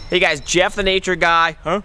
Hey guys, Jeff the Nature Guy. I'm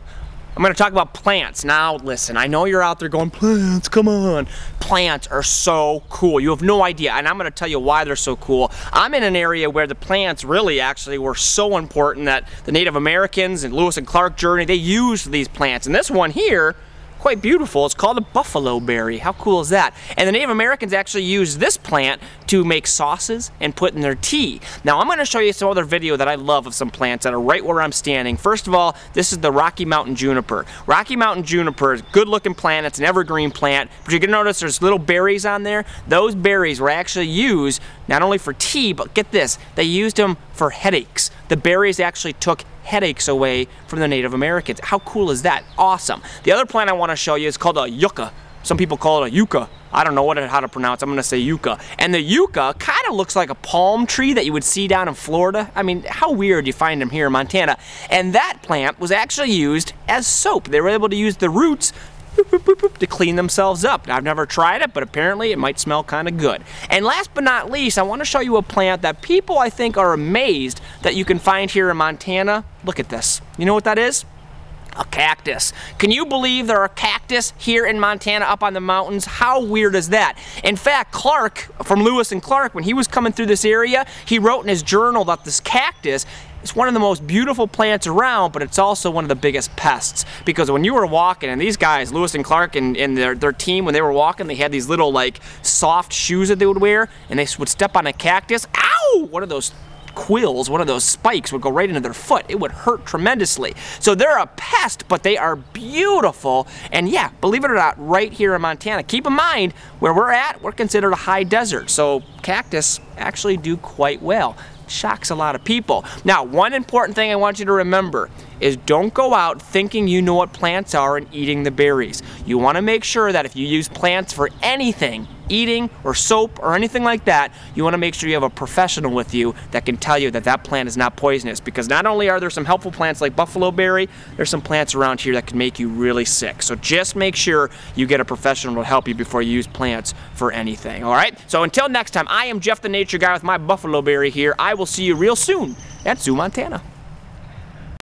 going to talk about plants. Now listen, I know you're out there going, plants, come on. Plants are so cool. You have no idea, and I'm going to tell you why they're so cool. I'm in an area where the plants really actually were so important that the Native Americans and Lewis and Clark journey, they used these plants. And this one here, quite beautiful. It's called a buffalo berry. How cool is that? And the Native Americans actually used this plant to make sauces and put in their tea. Now I'm going to show you some other video that I love of some plants that are right where I'm standing. First of all, this is the Rocky Mountain juniper. Rocky Mountain juniper is a good looking plant. It's an evergreen plant, but you're going to notice there's little berries on there. Those berries were actually used not only for tea, but get this, they used them for headaches. The berries actually took headaches away from the Native Americans. How cool is that? Awesome. The other plant I want to show you is called a yucca. Some people call it a yucca. I don't know how to pronounce. I'm going to say yucca. And the yucca kind of looks like a palm tree that you would see down in Florida. I mean, how weird you find them here in Montana. And that plant was actually used as soap. They were able to use the roots to clean themselves up. Now, I've never tried it, but apparently it might smell kind of good. And last but not least, I want to show you a plant that people I think are amazed that you can find here in Montana. Look at this. You know what that is? A cactus. Can you believe there are cactus here in Montana up on the mountains? How weird is that? In fact, Clark from Lewis and Clark, when he was coming through this area, he wrote in his journal that this cactus is one of the most beautiful plants around, but it's also one of the biggest pests. Because when you were walking, and these guys, Lewis and Clark and their team, when they were walking, they had these little like soft shoes that they would wear, and they would step on a cactus. Ow! One of those quills, one of those spikes would go right into their foot. It would hurt tremendously. So they're a pest, but they are beautiful. And yeah, believe it or not, right here in Montana. Keep in mind, where we're at, we're considered a high desert. So cactus actually do quite well. Shocks a lot of people. Now, one important thing I want you to remember is don't go out thinking you know what plants are and eating the berries. You want to make sure that if you use plants for anything, eating or soap or anything like that, you want to make sure you have a professional with you that can tell you that that plant is not poisonous, because not only are there some helpful plants like buffalo berry, there's some plants around here that can make you really sick. So just make sure you get a professional to help you before you use plants for anything. All right? So until next time, I am Jeff the Nature Guy with my buffalo berry here. I will see you real soon at Zoo Montana.